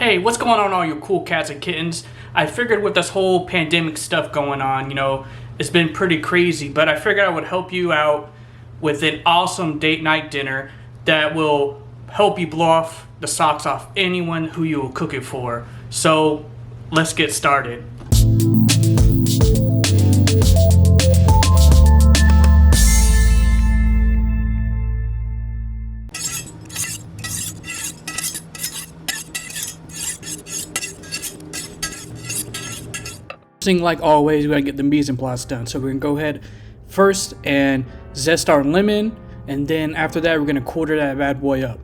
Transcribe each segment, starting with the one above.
Hey, what's going on, all you cool cats and kittens? I figured with this whole pandemic stuff going on, it's been pretty crazy, but I figured I would help you out with an awesome date night dinner that will help you blow off the socks off anyone who you will cook it for. So, let's get started. Like always, we gotta get the mise en place done. So we're gonna go ahead first and zest our lemon, and then after that we're gonna quarter that bad boy up.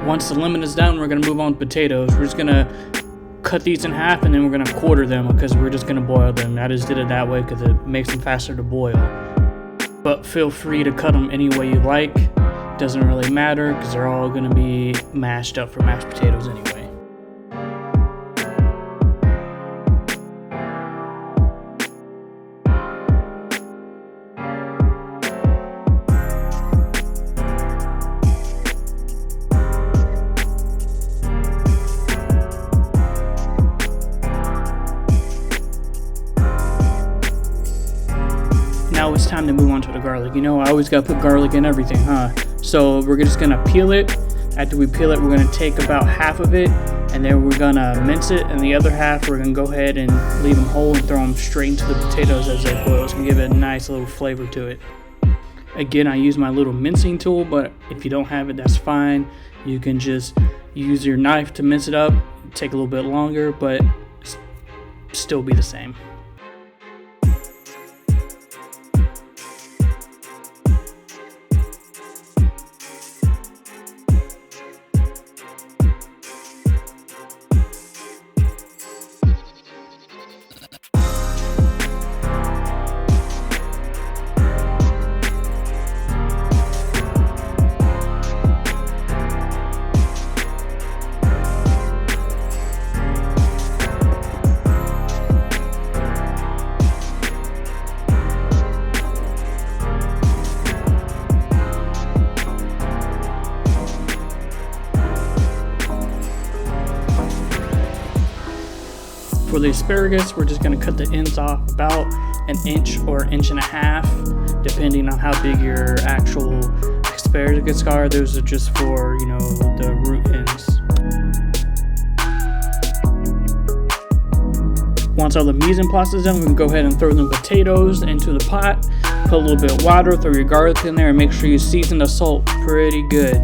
Once the lemon is done, we're going to move on to potatoes. We're just going to cut these in half, and then we're going to quarter them because we're just going to boil them. I just did it that way because it makes them faster to boil. But feel free to cut them any way you like. Doesn't really matter because they're all going to be mashed up for mashed potatoes anyway. Now it's time to move on to the garlic. I always gotta put garlic in everything, huh? So we're just gonna peel it. After we peel it, we're gonna take about half of it, and then we're gonna mince it, and the other half we're gonna go ahead and leave them whole and throw them straight into the potatoes as they boil. It's gonna give it a nice little flavor to it. Again, I use my little mincing tool, but if you don't have it, that's fine. You can just use your knife to mince it up. Take a little bit longer, but still be the same. For the asparagus, we're just going to cut the ends off about an inch or inch and a half, depending on how big your actual asparagus are. Those are just for, the root ends. Once all the mise en place is done, we can go ahead and throw the potatoes into the pot. Put a little bit of water, throw your garlic in there, and make sure you season the salt pretty good.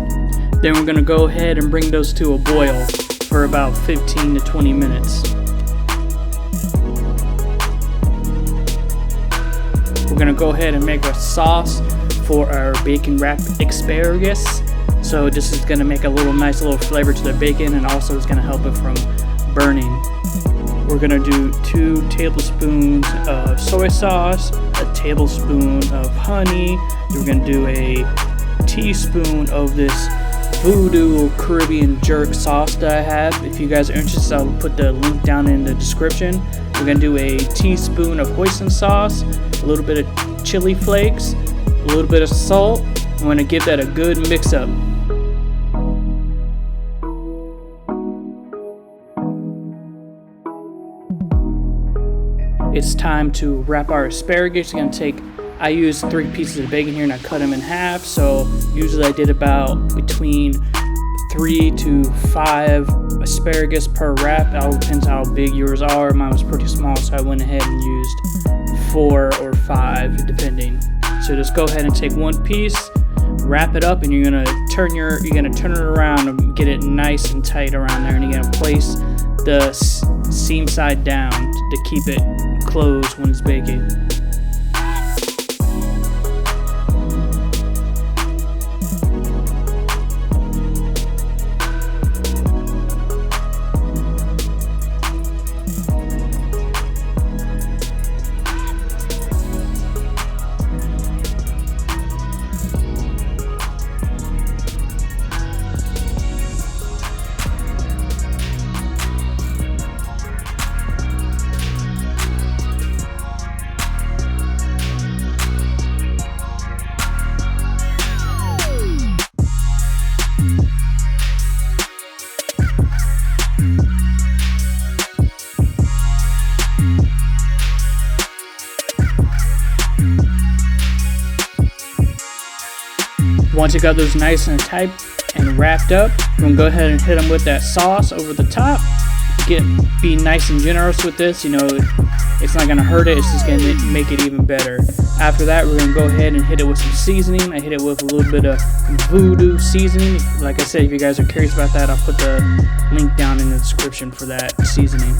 Then we're going to go ahead and bring those to a boil for about 15 to 20 minutes. We're gonna go ahead and make a sauce for our bacon wrapped asparagus. So this is gonna make a nice little flavor to the bacon, and also it's gonna help it from burning. We're gonna do 2 tablespoons of soy sauce, a tablespoon of honey. We're gonna do a teaspoon of this Voodoo Caribbean jerk sauce that I have. If you guys are interested, I'll put the link down in the description. We're gonna do a teaspoon of hoisin sauce, a little bit of chili flakes, a little bit of salt. I'm gonna give that a good mix up. It's time to wrap our asparagus. I used 3 pieces of bacon here and I cut them in half. So usually I did about between 3 to 5 asparagus per wrap. It all depends how big yours are. Mine was pretty small, so I went ahead and used 4 or 5 depending. So just go ahead and take one piece, wrap it up, and you're gonna turn it around and get it nice and tight around there, and you're gonna place the seam side down to keep it closed when it's baking. Once you got those nice and tight and wrapped up, we're gonna go ahead and hit them with that sauce over the top. Be nice and generous with this, you know, it's not gonna hurt it, it's just gonna make it even better. After that, we're gonna go ahead and hit it with some seasoning. I hit it with a little bit of voodoo seasoning. Like I said, if you guys are curious about that, I'll put the link down in the description for that seasoning.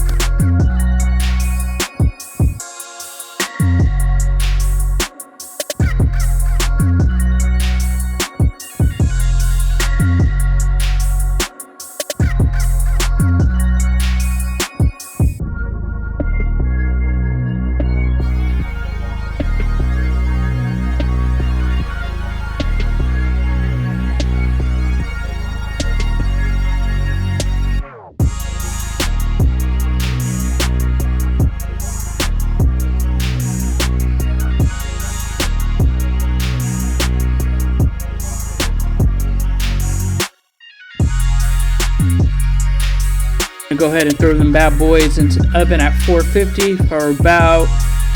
Go ahead and throw them bad boys into the oven at 450 for about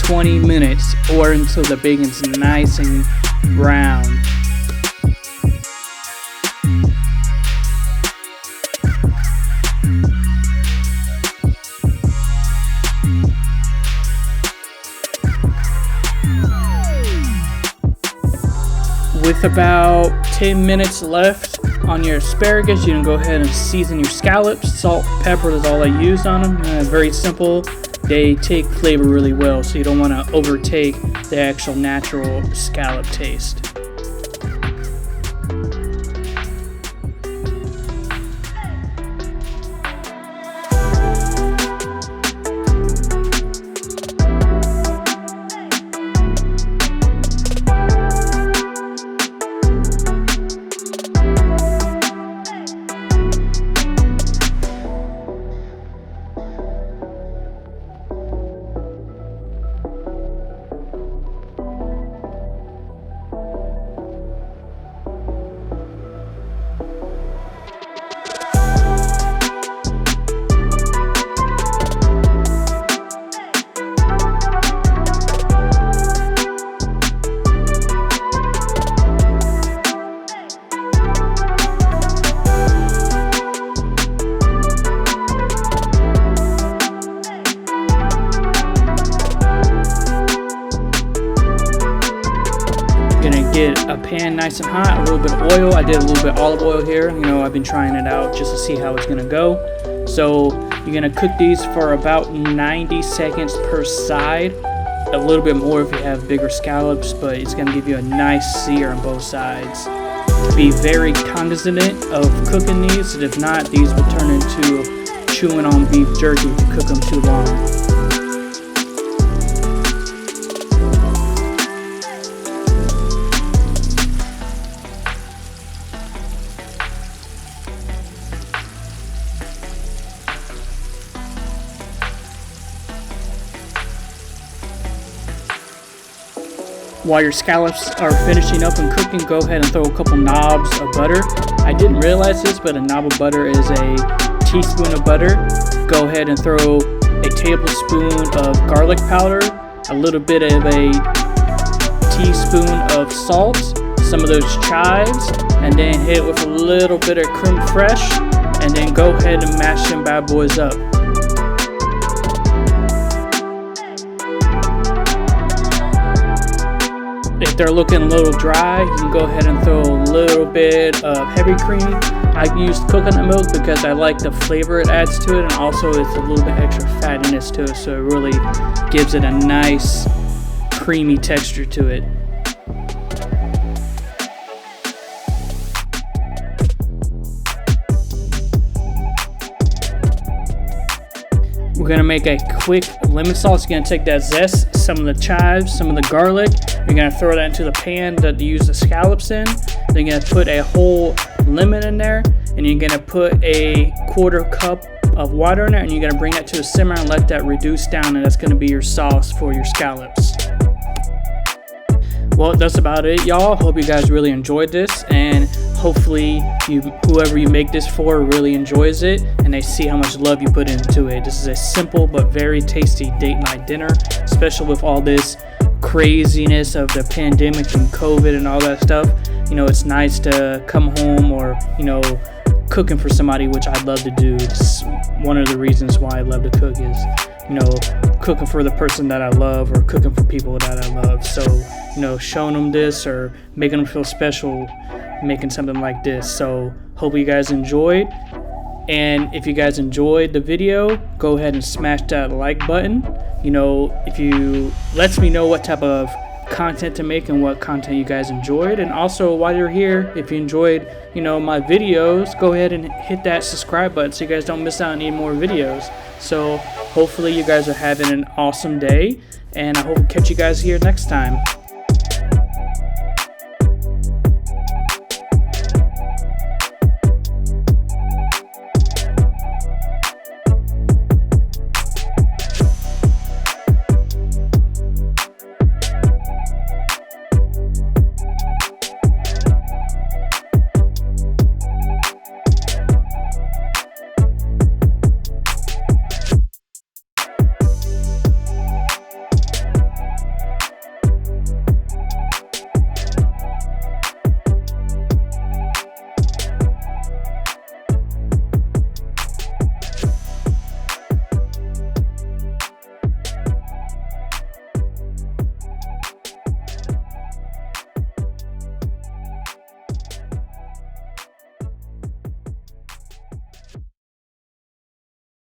20 minutes or until the bacon's nice and brown. With about 10 minutes left on your asparagus, you can go ahead and season your scallops. Salt, pepper is all I used on them. Very simple. They take flavor really well, so you don't want to overtake the actual natural scallop taste. Get a pan nice and hot, a little bit of oil. I did a little bit of olive oil here. You know, I've been trying it out just to see how it's gonna go. So you're gonna cook these for about 90 seconds per side. A little bit more if you have bigger scallops, but it's gonna give you a nice sear on both sides. Be very cognizant of cooking these, and if not, these will turn into chewing on beef jerky if you cook them too long. While your scallops are finishing up and cooking, go ahead and throw a couple knobs of butter. I didn't realize this, but a knob of butter is a teaspoon of butter. Go ahead and throw a tablespoon of garlic powder, a little bit of a teaspoon of salt, some of those chives, and then hit it with a little bit of creme fraiche, and then go ahead and mash them bad boys up. If they're looking a little dry, you can go ahead and throw a little bit of heavy cream. I used coconut milk because I like the flavor it adds to it, and also it's a little bit extra fattiness to it, so it really gives it a nice creamy texture to it. We're gonna make a quick lemon sauce. You're gonna take that zest, some of the chives, some of the garlic. You're gonna throw that into the pan that you use the scallops in. Then you're gonna put a whole lemon in there, and you're gonna put a 1/4 cup of water in there, and you're gonna bring that to a simmer and let that reduce down, and that's gonna be your sauce for your scallops. Well, that's about it, y'all. Hope you guys really enjoyed this, and hopefully whoever you make this for really enjoys it, and they see how much love you put into it. This is a simple but very tasty date night dinner, especially with all this craziness of the pandemic and COVID and all that stuff. you know, it's nice to come home or, you know, cooking for somebody, which I love to do. It's one of the reasons why I love to cook is, you know, cooking for the person that I love or cooking for people that I love. So, you know, showing them this or making them feel special, making something like this. So hope you guys enjoyed. And if you guys enjoyed the video, go ahead and smash that like button. You know, if you lets me know what type of content to make and what content you guys enjoyed. And also, while you're here, if you enjoyed, you know, my videos, go ahead and hit that subscribe button so you guys don't miss out on any more videos. So hopefully you guys are having an awesome day, and I hope to catch you guys here next time.